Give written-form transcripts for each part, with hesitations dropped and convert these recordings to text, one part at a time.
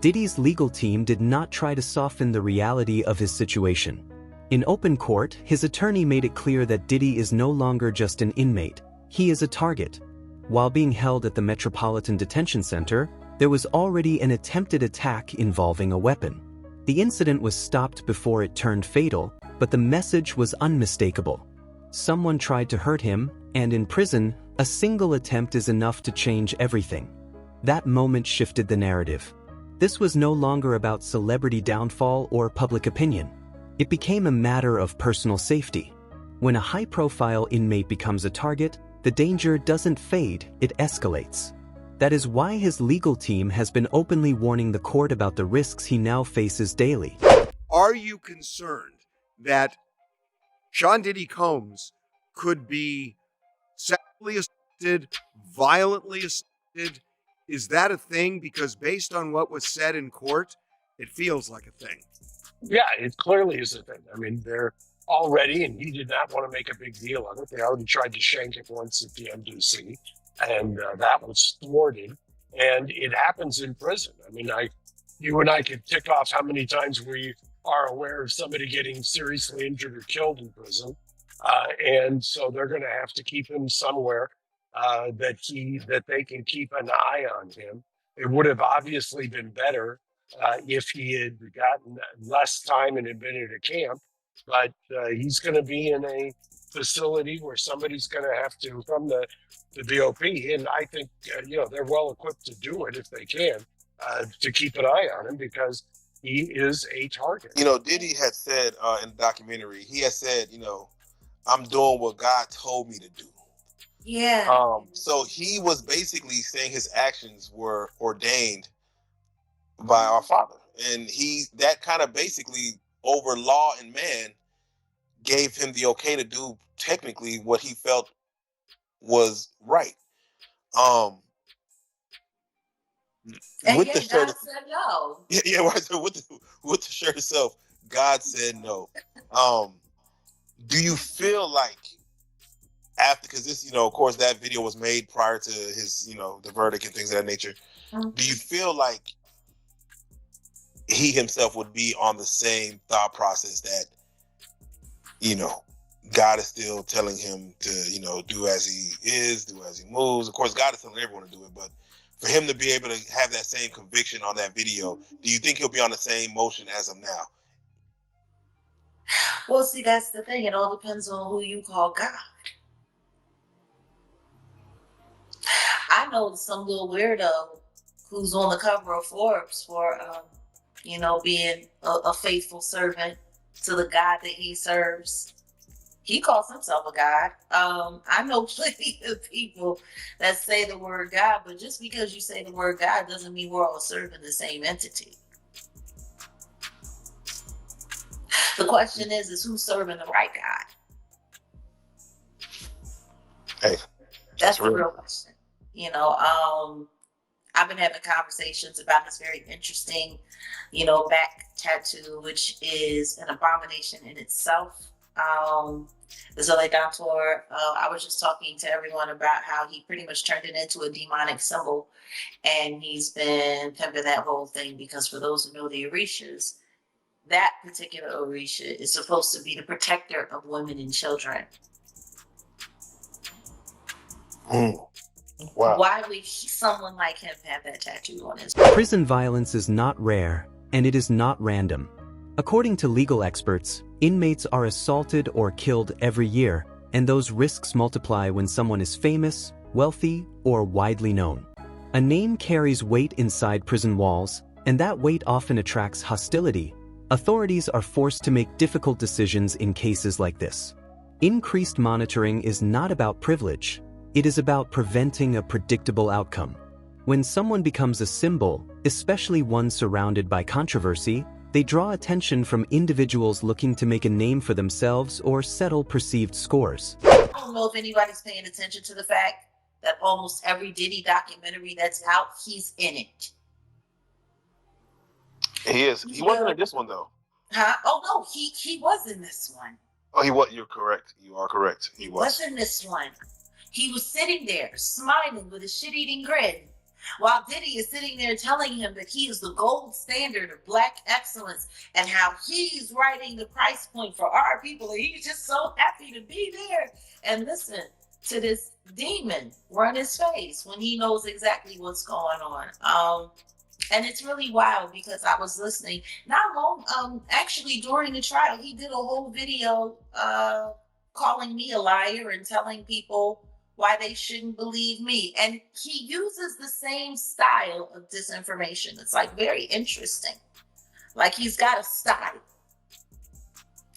Diddy's legal team did not try to soften the reality of his situation. In open court, his attorney made it clear that Diddy is no longer just an inmate, he is a target. While being held at the Metropolitan Detention Center, there was already an attempted attack involving a weapon. The incident was stopped before it turned fatal, but the message was unmistakable. Someone tried to hurt him, and in prison, a single attempt is enough to change everything. That moment shifted the narrative. This was no longer about celebrity downfall or public opinion. It became a matter of personal safety. When a high-profile inmate becomes a target, the danger doesn't fade, it escalates. That is why his legal team has been openly warning the court about the risks he now faces daily. Are you concerned that Sean Diddy Combs could be sexually assaulted, violently assaulted? Is that a thing? Because based on what was said in court, it feels like a thing. Yeah, it clearly is a thing. I mean, they're already, and he did not want to make a big deal of it. They already tried to shank it once at the MDC, and that was thwarted. And it happens in prison. I mean, you and I could tick off how many times we are aware of somebody getting seriously injured or killed in prison. And so they're going to have to keep him somewhere that they can keep an eye on him. It would have obviously been better if he had gotten less time and had been at a camp, but he's going to be in a facility where somebody's going to have to, from the BOP, and I think they're well equipped to do it if they can, to keep an eye on him because he is a target. Diddy had said in the documentary, he had said, I'm doing what God told me to do. Yeah. So he was basically saying his actions were ordained by our Father. And that kind of basically over law and man gave him the okay to do technically what he felt was right. And with yet the shirt, God said no. Yeah, right. So with the shirt itself, God said no. Do you feel like after, because this, of course, that video was made prior to his, the verdict and things of that nature. Mm-hmm. Do you feel like he himself would be on the same thought process that, God is still telling him to, do as he is, do as he moves? Of course, God is telling everyone to do it, but for him to be able to have that same conviction on that video, do you think he'll be on the same motion as of now? Well, see, that's the thing. It all depends on who you call God. I know some little weirdo who's on the cover of Forbes for, being a faithful servant to the God that he serves. He calls himself a God. I know plenty of people that say the word God, but just because you say the word God doesn't mean we're all serving the same entity. The question is who's serving the right God? Hey, that's the real question. I've been having conversations about this very interesting, back tattoo, which is an abomination in itself. The Zole Dantor, I was just talking to everyone about how he pretty much turned it into a demonic symbol, and he's been pimping that whole thing because for those who know the Orishas, that particular Orisha is supposed to be the protector of women and children. Wow. Why would someone like him have that tattoo on his? Prison violence is not rare, and it is not random. According to legal experts, inmates are assaulted or killed every year, and those risks multiply when someone is famous, wealthy, or widely known. A name carries weight inside prison walls, and that weight often attracts hostility. Authorities are forced to make difficult decisions in cases like this. Increased monitoring is not about privilege. It is about preventing a predictable outcome. When someone becomes a symbol, especially one surrounded by controversy, they draw attention from individuals looking to make a name for themselves or settle perceived scores. I don't know if anybody's paying attention to the fact that almost every Diddy documentary that's out, he's in it. He is. He wasn't in this one, though. Huh? Oh, no, he was in this one. Oh, he was. You're correct. You are correct. He was in this one. He was sitting there, smiling with a shit-eating grin, While Diddy is sitting there telling him that he is the gold standard of Black excellence and how he's writing the price point for our people, and he's just so happy to be there. And listen to this demon run his face when he knows exactly what's going on. And it's really wild because I was listening not long, actually during the trial, he did a whole video calling me a liar and telling people why they shouldn't believe me. And he uses the same style of disinformation. It's like very interesting. Like he's got a style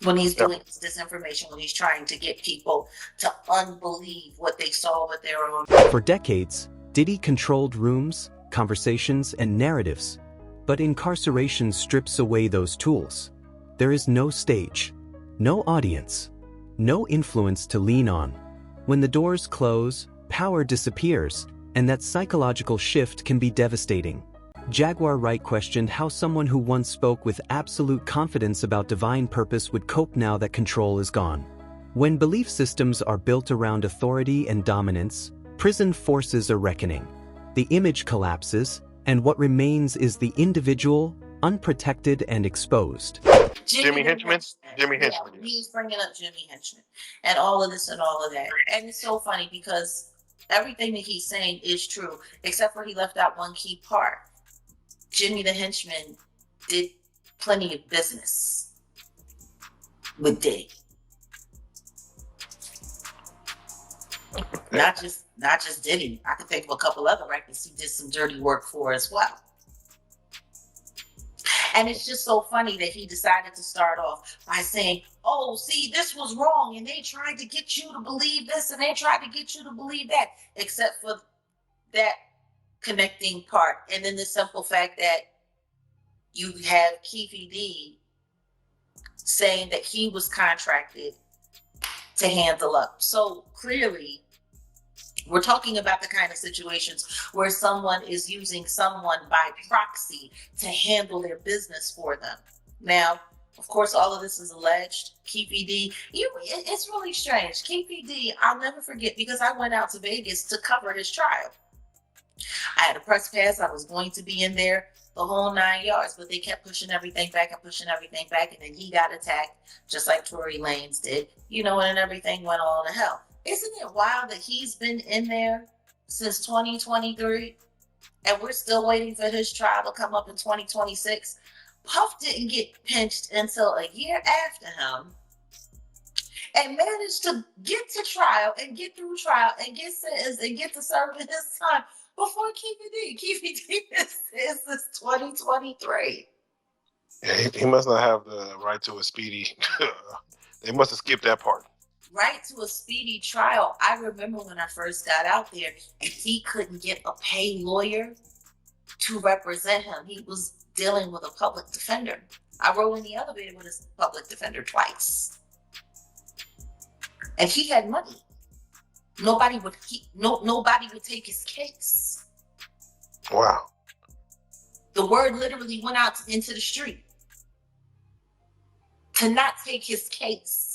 when he's doing this disinformation, when he's trying to get people to unbelieve what they saw with their own. For decades, Diddy controlled rooms, conversations, and narratives. But incarceration strips away those tools. There is no stage, no audience, no influence to lean on. When the doors close, power disappears, and that psychological shift can be devastating. Jaguar Wright questioned how someone who once spoke with absolute confidence about divine purpose would cope now that control is gone. When belief systems are built around authority and dominance, prison forces a reckoning. The image collapses, and what remains is the individual, unprotected and exposed. Jimmy Henchman? Jimmy Henchman. Yeah, he was bringing up Jimmy Henchman and all of this and all of that. And it's so funny because everything that he's saying is true, except for he left out one key part. Jimmy the Henchman did plenty of business with Diddy. Not just Diddy. I could think of a couple other records he did some dirty work for as well. And it's just so funny that he decided to start off by saying, oh, see, this was wrong. And they tried to get you to believe this and they tried to get you to believe that, except for that connecting part. And then the simple fact that you have Keefe D saying that he was contracted to handle up. So clearly, we're talking about the kind of situations where someone is using someone by proxy to handle their business for them. Now, of course, all of this is alleged. Keefe D, it's really strange. Keefe D, I'll never forget because I went out to Vegas to cover his trial. I had a press pass. I was going to be in there the whole 9 yards, but they kept pushing everything back and pushing everything back. And then he got attacked just like Tory Lanez did, and everything went all to hell. Isn't it wild that he's been in there since 2023 and we're still waiting for his trial to come up in 2026? Puff didn't get pinched until a year after him and managed to get to trial and get through trial and get sentenced and get to serve his time before Keefe D. Keefe D is since 2023. Yeah, he must not have the right to a speedy. They must have skipped that part. Right to a speedy trial. I remember when I first got out there and he couldn't get a paid lawyer to represent him. He was dealing with a public defender. I rode in the elevator with his public defender twice. And he had money. Nobody would take his case. Wow. The word literally went out into the street to not take his case.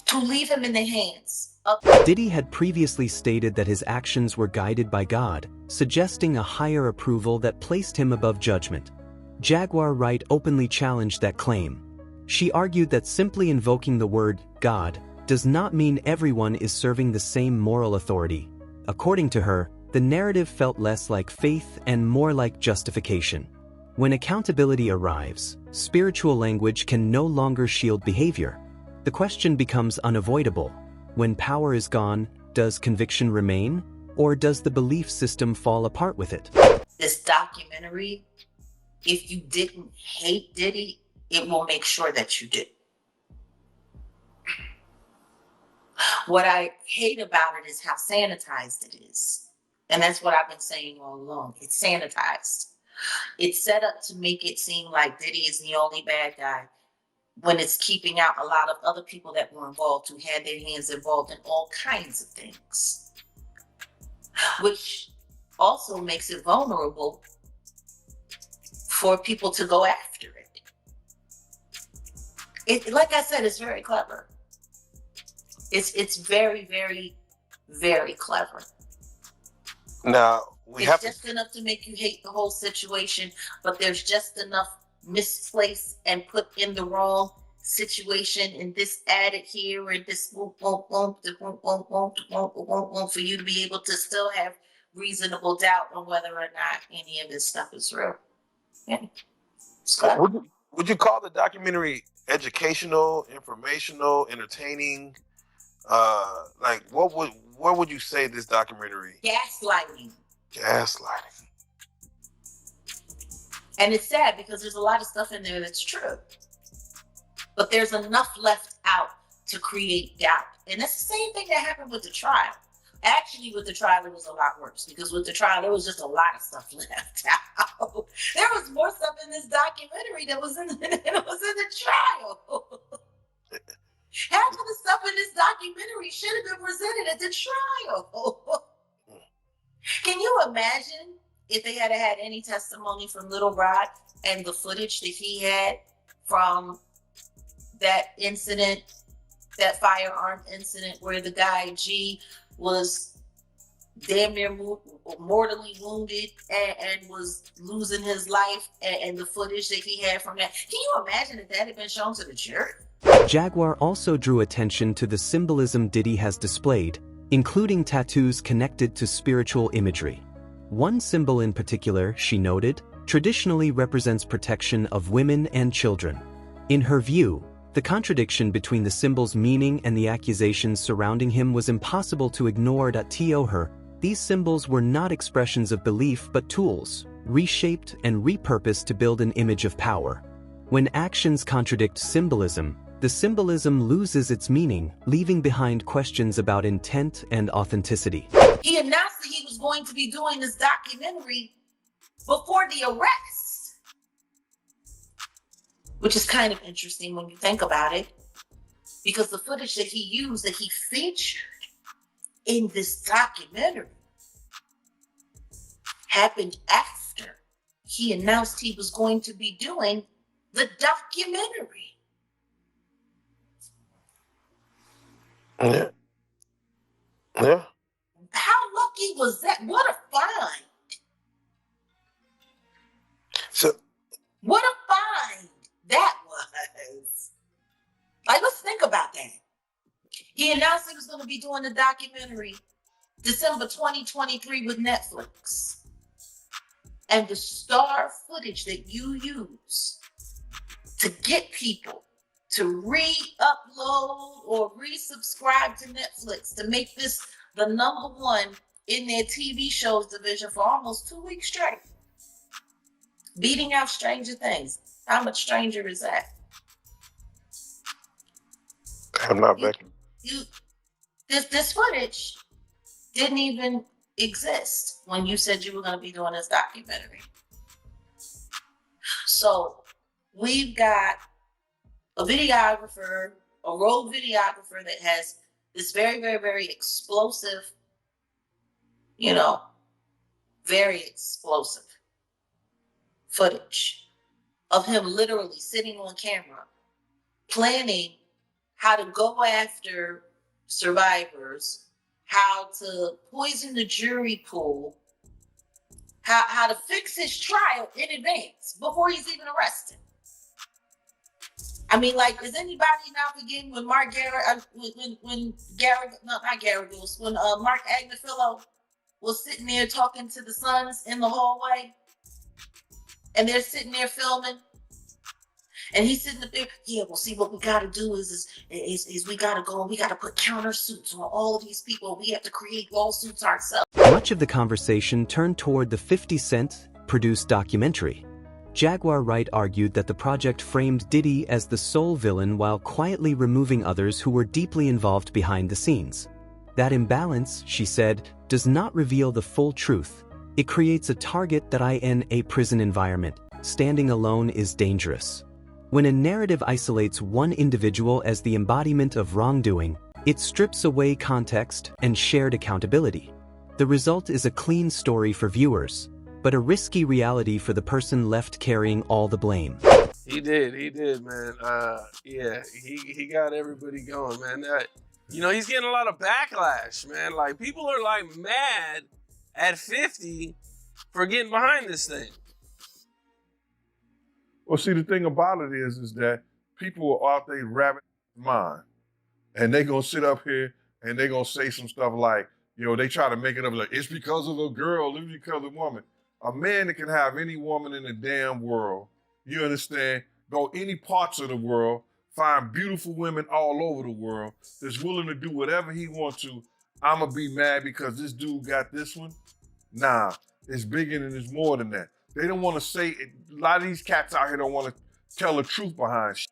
To leave him in the hands of... Diddy had previously stated that his actions were guided by God, suggesting a higher approval that placed him above judgment. Jaguar Wright openly challenged that claim. She argued that simply invoking the word God does not mean everyone is serving the same moral authority. According to her, the narrative felt less like faith and more like justification. When accountability arrives, spiritual language can no longer shield behavior. The question becomes unavoidable. When power is gone, does conviction remain, or does the belief system fall apart with it? This documentary, if you didn't hate Diddy, it will make sure that you do. What I hate about it is how sanitized it is. And that's what I've been saying all along. It's sanitized. It's set up to make it seem like Diddy is the only bad guy, when it's keeping out a lot of other people that were involved who had their hands involved in all kinds of things, which also makes it vulnerable for people to go after it. Like I said, it's very clever. It's very, very, very clever. Now we It's have just enough to make you hate the whole situation, but there's just enough misplaced and put in the wrong situation, and this added here, and this for you to be able to still have reasonable doubt on whether or not any of this stuff is real. Yeah. to. Would you call the documentary educational, informational, entertaining? Like what would you say this documentary? Gaslighting. Gaslighting. And it's sad because there's a lot of stuff in there that's true. But there's enough left out to create doubt. And that's the same thing that happened with the trial. Actually, with the trial, it was a lot worse because with the trial, there was just a lot of stuff left out. There was more stuff in this documentary that was in the trial. Half of the stuff in this documentary should have been presented at the trial. Can you imagine if they had had any testimony from Little Rod and the footage that he had from that incident, that firearm incident where the guy G was damn near mortally wounded and was losing his life, and the footage that he had from that? Can you imagine if that had been shown to the jury? Jaguar also drew attention to the symbolism Diddy has displayed, including tattoos connected to spiritual imagery. One symbol in particular, she noted, traditionally represents protection of women and children. In her view, the contradiction between the symbol's meaning and the accusations surrounding him was impossible to ignore. To her, these symbols were not expressions of belief but tools, reshaped and repurposed to build an image of power. When actions contradict symbolism, the symbolism loses its meaning, leaving behind questions about intent and authenticity. He announced that he was going to be doing this documentary before the arrest, which is kind of interesting when you think about it, because the footage that he used, that he featured in this documentary, happened after he announced he was going to be doing the documentary. Yeah. Yeah. How lucky was that? What a find. So What a find that was. Like, let's think about that. He announced he was going to be doing the documentary December 2023 with Netflix. And the star footage that you use to get people to re-upload or resubscribe to Netflix to make this the #1 in their TV shows division for almost 2 weeks straight. Beating out Stranger Things. How much stranger is that? I'm not backing. This footage didn't even exist when you said you were going to be doing this documentary. So we've got a videographer, a rogue videographer that has this very, very, very explosive, very explosive footage of him literally sitting on camera, planning how to go after survivors, how to poison the jury pool, how to fix his trial in advance before he's even arrested. I mean, like, is anybody not forgetting when Mark Agnifilo was sitting there talking to the sons in the hallway, and they're sitting there filming, and he's sitting up there, yeah, well, see, what we got to do is we got to go and we got to put countersuits on all of these people. We have to create lawsuits ourselves. Much of the conversation turned toward the 50 Cent produced documentary. Jaguar Wright argued that the project framed Diddy as the sole villain while quietly removing others who were deeply involved behind the scenes. That imbalance, she said, does not reveal the full truth. It creates a target that in a prison environment. Standing alone is dangerous. When a narrative isolates one individual as the embodiment of wrongdoing, it strips away context and shared accountability. The result is a clean story for viewers, but a risky reality for the person left carrying all the blame. He did, man. Yeah, he got everybody going, man. He's getting a lot of backlash, man. Like, people are like mad at 50 for getting behind this thing. Well, see, the thing about it is that people are out there rabbit mind, and they gonna sit up here and they gonna say some stuff like, they try to make it up like it's because of a girl, it's because of a woman. A man that can have any woman in the damn world, you understand, go any parts of the world, find beautiful women all over the world that's willing to do whatever he wants to. I'ma be mad because this dude got this one. Nah, it's bigger and it's more than that. They don't want to say it. A lot of these cats out here don't want to tell the truth behind shit.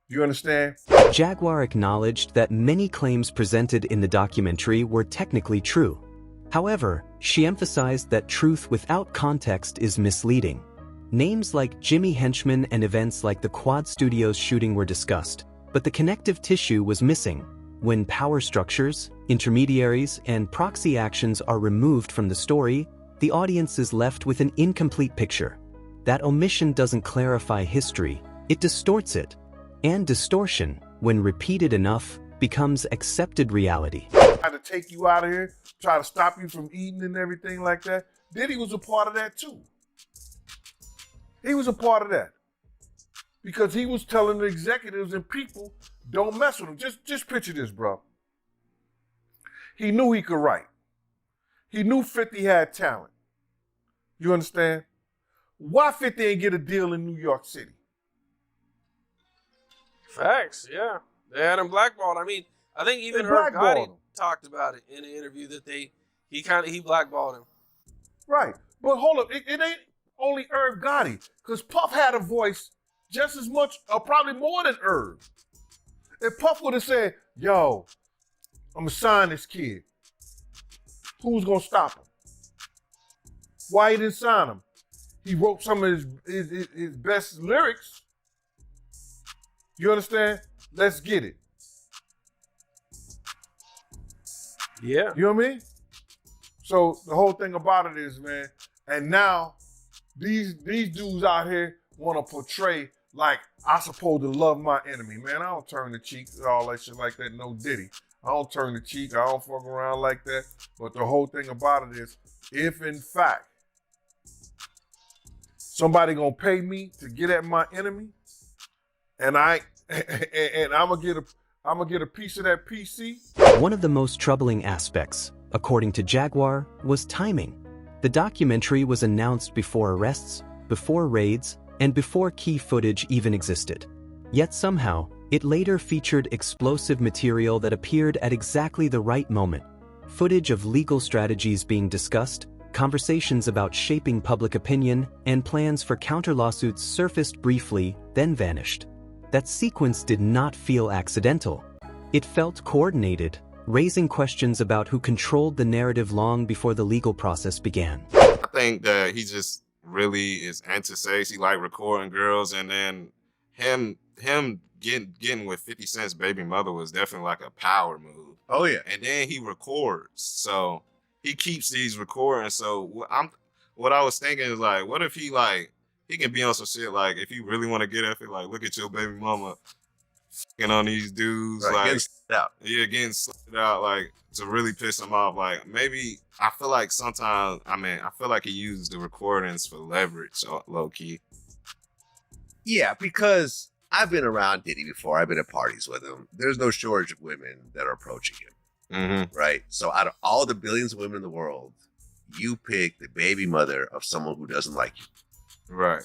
You understand? Jaguar acknowledged that many claims presented in the documentary were technically true. However, she emphasized that truth without context is misleading. Names like Jimmy Henchman and events like the Quad Studios shooting were discussed, but the connective tissue was missing. When power structures, intermediaries, and proxy actions are removed from the story, the audience is left with an incomplete picture. That omission doesn't clarify history, it distorts it. And distortion, when repeated enough, becomes accepted reality. Try to take you out of here, try to stop you from eating and everything like that. Diddy was a part of that too. He was a part of that. Because he was telling the executives and people, don't mess with him. Just picture this, bro. He knew he could write. He knew 50 had talent. You understand? Why 50 ain't get a deal in New York City? Facts, yeah. They had him blackballed. I mean, I think even Irv Gotti talked about it in an interview that he blackballed him. Right. But hold up, it ain't only Irv Gotti, because Puff had a voice just as much, or probably more than Irv. If Puff would have said, yo, I'm gonna sign this kid, who's gonna stop him? Why he didn't sign him? He wrote some of his best lyrics. You understand? Let's get it. Yeah. You know what I mean? So the whole thing about it is, man, and now these dudes out here want to portray like I supposed to love my enemy. Man, I don't turn the cheek and all that shit like that. No Diddy. I don't turn the cheek. I don't fuck around like that. But the whole thing about it is, if in fact somebody gonna pay me to get at my enemy, and I'm gonna get a piece of that PC. One of the most troubling aspects, according to Jaguar, was timing. The documentary was announced before arrests, before raids, and before key footage even existed. Yet somehow, it later featured explosive material that appeared at exactly the right moment. Footage of legal strategies being discussed, conversations about shaping public opinion, and plans for counter-lawsuits surfaced briefly, then vanished. That sequence did not feel accidental. It felt coordinated, raising questions about who controlled the narrative long before the legal process began. I think that he just really is anti-sex. He like recording girls, and then him getting with 50 Cent's baby mother was definitely like a power move. Oh yeah. And then he records, so he keeps these recordings. So what I was thinking is like, what if he can be on some shit like, if you really want to get at it, like, look at your baby mama fucking on these dudes, Right, like, getting slipped out. Yeah, getting slipped out, like, to really piss him off. Like, maybe, I feel like sometimes, I feel like he uses the recordings for leverage, low key. Yeah, because I've been around Diddy before. I've been at parties with him. There's no shortage of women that are approaching him, Mm-hmm. right? So out of all the billions of women in the world, you pick the baby mother of someone who doesn't like you. Right.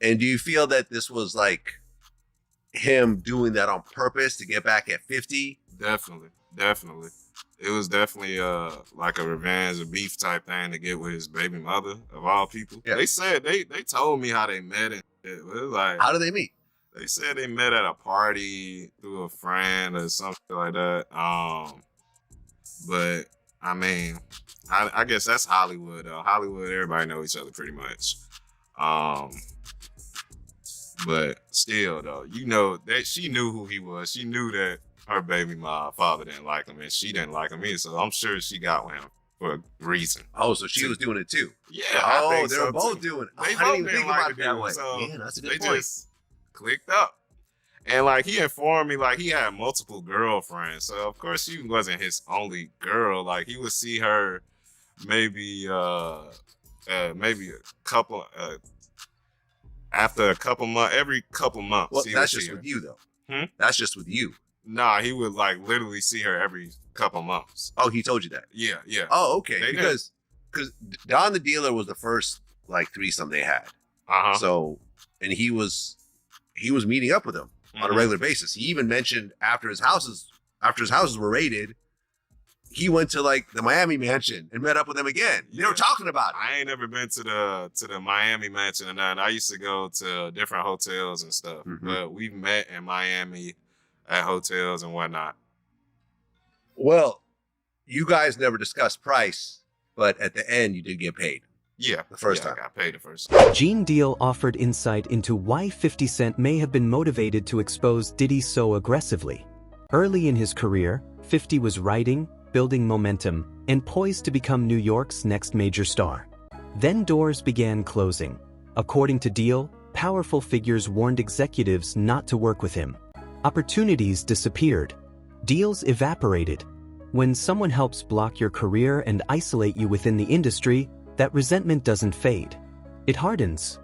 And do you feel that this was like him doing that on purpose to get back at 50? Definitely. It was definitely like a revenge, a beef type thing to get with his baby mother of all people. Yeah. They said they told me how they met, and it was like, How did they meet? they said they met at a party through a friend or something like that. But I mean, I guess that's Hollywood though. Hollywood, everybody know each other pretty much. But still though, you know that she knew who he was. She knew that her baby father didn't like him, and she didn't like him either. So I'm sure she got with him for a reason. Oh, so she was doing it too. Yeah. Oh, I think they so were both too. doing it. They I both didn't even didn't think like about it the that dude, way. so Yeah, that's a good they point. just clicked up. And like he informed me, like he had multiple girlfriends. So of course she wasn't his only girl. Like he would see her maybe a couple after a couple months, every couple months. Well, that's just with you though. That's just with you. Nah, he would like literally see her every couple months. Oh, he told you that? Yeah. Oh, okay. Because Don the Dealer was the first like threesome they had. So, and he was meeting up with him on a regular basis. He even mentioned after his houses were raided, he went to like the Miami mansion and met up with them again. They were talking about it. I ain't never been to the Miami mansion or nothing. I used to go to different hotels and stuff, but we've met in Miami at hotels and whatnot. Well, you guys never discussed price, but at the end you did get paid. Yeah, the first time. I got paid the first time. Gene Deal offered insight into why 50 Cent may have been motivated to expose Diddy so aggressively. Early in his career, 50 was writing, building momentum, and poised to become New York's next major star. Then doors began closing. According to Deal, powerful figures warned executives not to work with him. Opportunities disappeared. Deals evaporated. When someone helps block your career and isolate you within the industry, that resentment doesn't fade. It hardens.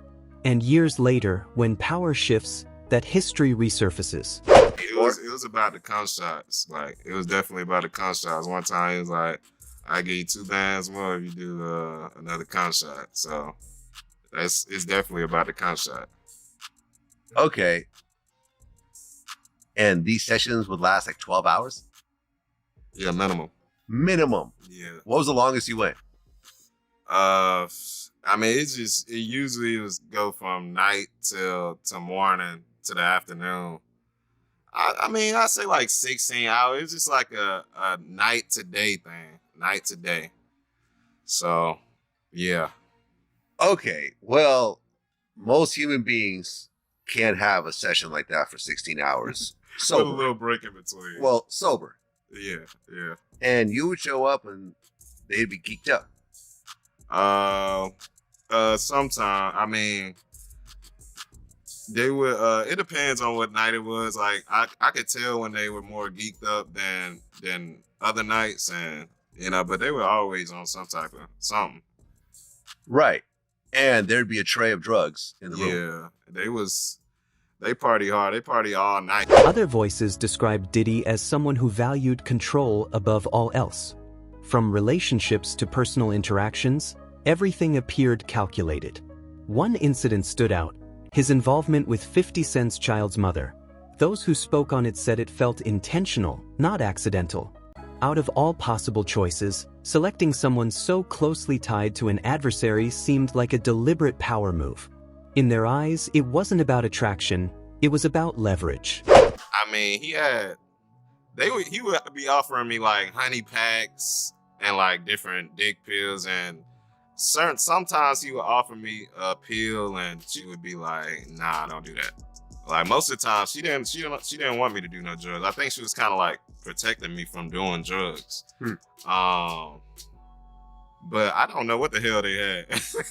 And years later, when power shifts, that history resurfaces. It was about the contracts. Like, it was definitely about the contracts. One time, he was like, I give you 2 bands more if you do another contract. So, it's definitely about the contract. Okay. And these sessions would last like 12 hours? Yeah, minimum. Minimum? Yeah. What was the longest you went? I mean, it usually was go from night till morning to the afternoon. I mean, I say like 16 hours. It's just like a night to day thing. Night to day. So, yeah. Okay. Well, most human beings can't have a session like that for 16 hours. Sober. With a little break in between. Well, sober. Yeah. And you would show up and they'd be geeked up. Sometime. I mean, they would. It depends on what night it was. Like I could tell when they were more geeked up than other nights, and but they were always on some type of something. Right, and there'd be a tray of drugs in the room. Yeah, they party hard. They party all night. Other voices described Diddy as someone who valued control above all else. From relationships to personal interactions, everything appeared calculated. One incident stood out: his involvement with 50 Cent's child's mother. Those who spoke on it said it felt intentional, not accidental. Out of all possible choices, selecting someone so closely tied to an adversary seemed like a deliberate power move. In their eyes, it wasn't about attraction, it was about leverage. I mean, he would be offering me like honey packs and like different dick pills, and sometimes he would offer me a pill and she would be like, nah, don't do that. Like most of the time she didn't want me to do no drugs. I think she was kind of like protecting me from doing drugs. But I don't know what the hell they had.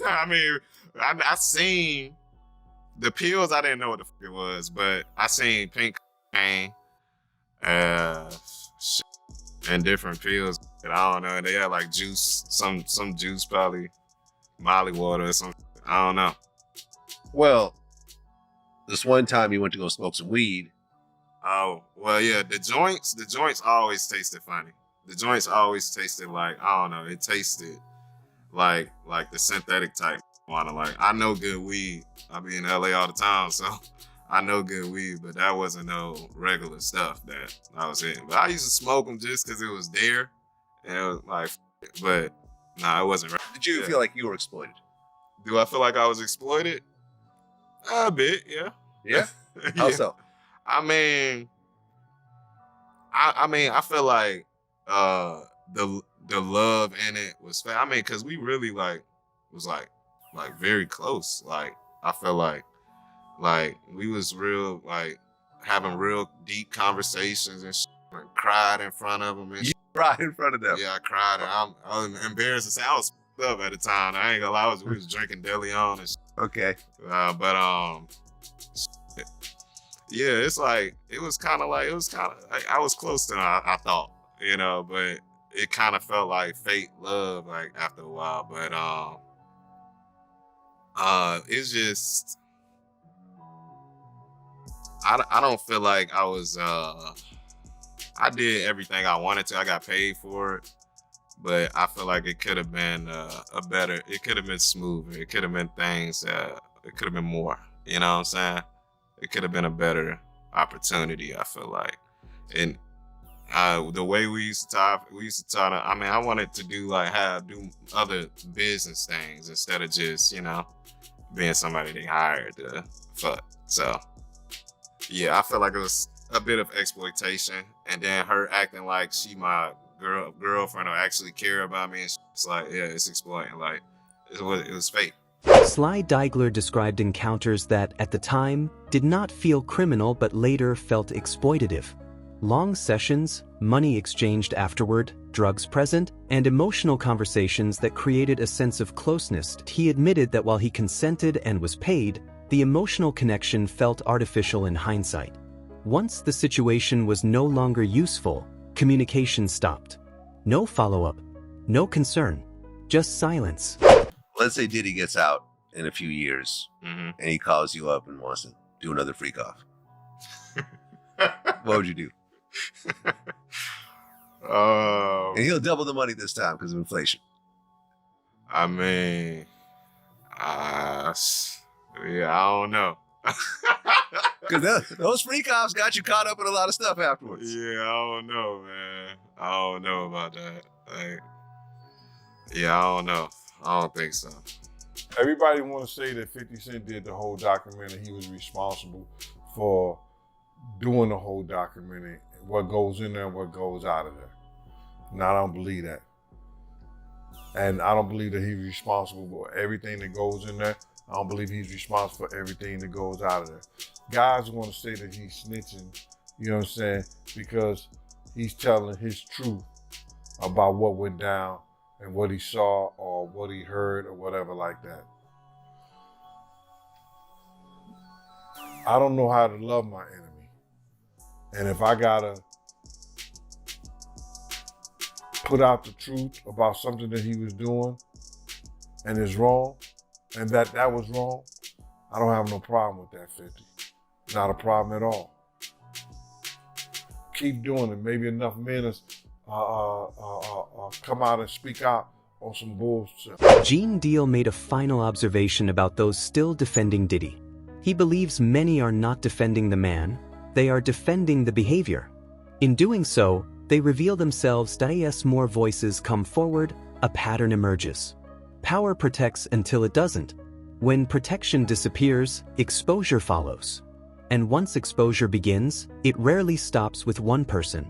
I mean, I seen the pills. I didn't know what the fuck it was, but I seen pink cocaine, and different pills. And I don't know. They had like juice, some juice, probably Molly water or something. I don't know. Well, this one time you went to go smoke some weed. Oh, well, yeah. The joints always tasted funny. The joints always tasted like, I don't know. It tasted like the synthetic type. Like, I know good weed. I be in LA all the time, so I know good weed, but that wasn't no regular stuff that I was hitting. But I used to smoke them just because it was there, and it was like, but nah, it wasn't. Did you feel like you were exploited? Do I feel like I was exploited? A bit, yeah. Yeah? How so? I mean, I feel like the love in it was fair. I mean, because we really was very close. Like, I felt like we was real, like having real deep conversations and and cried in front of them. And you cried in front of them? Yeah, I cried. And I was embarrassed to say I was up at the time. I ain't gonna lie, we was drinking deli on and okay. Yeah, it's like, it was kind of like I was close to her, I thought, but it kind of felt like fake love, like after a while. But it's just I don't feel like I was I did everything I wanted to. I got paid for it, but I feel like it could have been it could have been smoother. It could have been things it could have been more. You know what I'm saying? It could have been a better opportunity, I feel like. And the way we used to talk, I mean, I wanted to do other business things instead of just, being somebody they hired to fuck. So, yeah, I feel like it was a bit of exploitation. And then her acting like she my girlfriend or actually care about me. And it's like, yeah, it's exploiting. Like, it was fake. Sly Diegler described encounters that, at the time, did not feel criminal but later felt exploitative. Long sessions, money exchanged afterward, drugs present, and emotional conversations that created a sense of closeness. He admitted that while he consented and was paid, the emotional connection felt artificial in hindsight. Once the situation was no longer useful, communication stopped. No follow-up, no concern, just silence. Let's say Diddy gets out in a few years and he calls you up and wants to do another freak off. What would you do? And he'll double the money this time because of inflation. I mean, yeah, I don't know. Because those freak offs got you caught up in a lot of stuff afterwards. Yeah, I don't know, man. I don't know about that. Yeah, I don't know. I don't think so. Everybody want to say that 50 Cent did the whole documentary. He was responsible for doing the whole documentary. What goes in there and what goes out of there. And I don't believe that. And I don't believe that he's responsible for everything that goes in there. I don't believe he's responsible for everything that goes out of there. Guys want to say that he's snitching, you know what I'm saying? Because he's telling his truth about what went down and what he saw or what he heard or whatever like that. I don't know how to love my enemy. And if I gotta put out the truth about something that he was doing and is wrong, and that was wrong, I don't have no problem with that, 50. Not a problem at all. Keep doing it. Maybe enough men come out and speak out on some bullshit. Gene Deal made a final observation about those still defending Diddy. He believes many are not defending the man, they are defending the behavior. In doing so, they reveal themselves. As more voices come forward, a pattern emerges. Power protects until it doesn't. When protection disappears, exposure follows. And once exposure begins, it rarely stops with one person.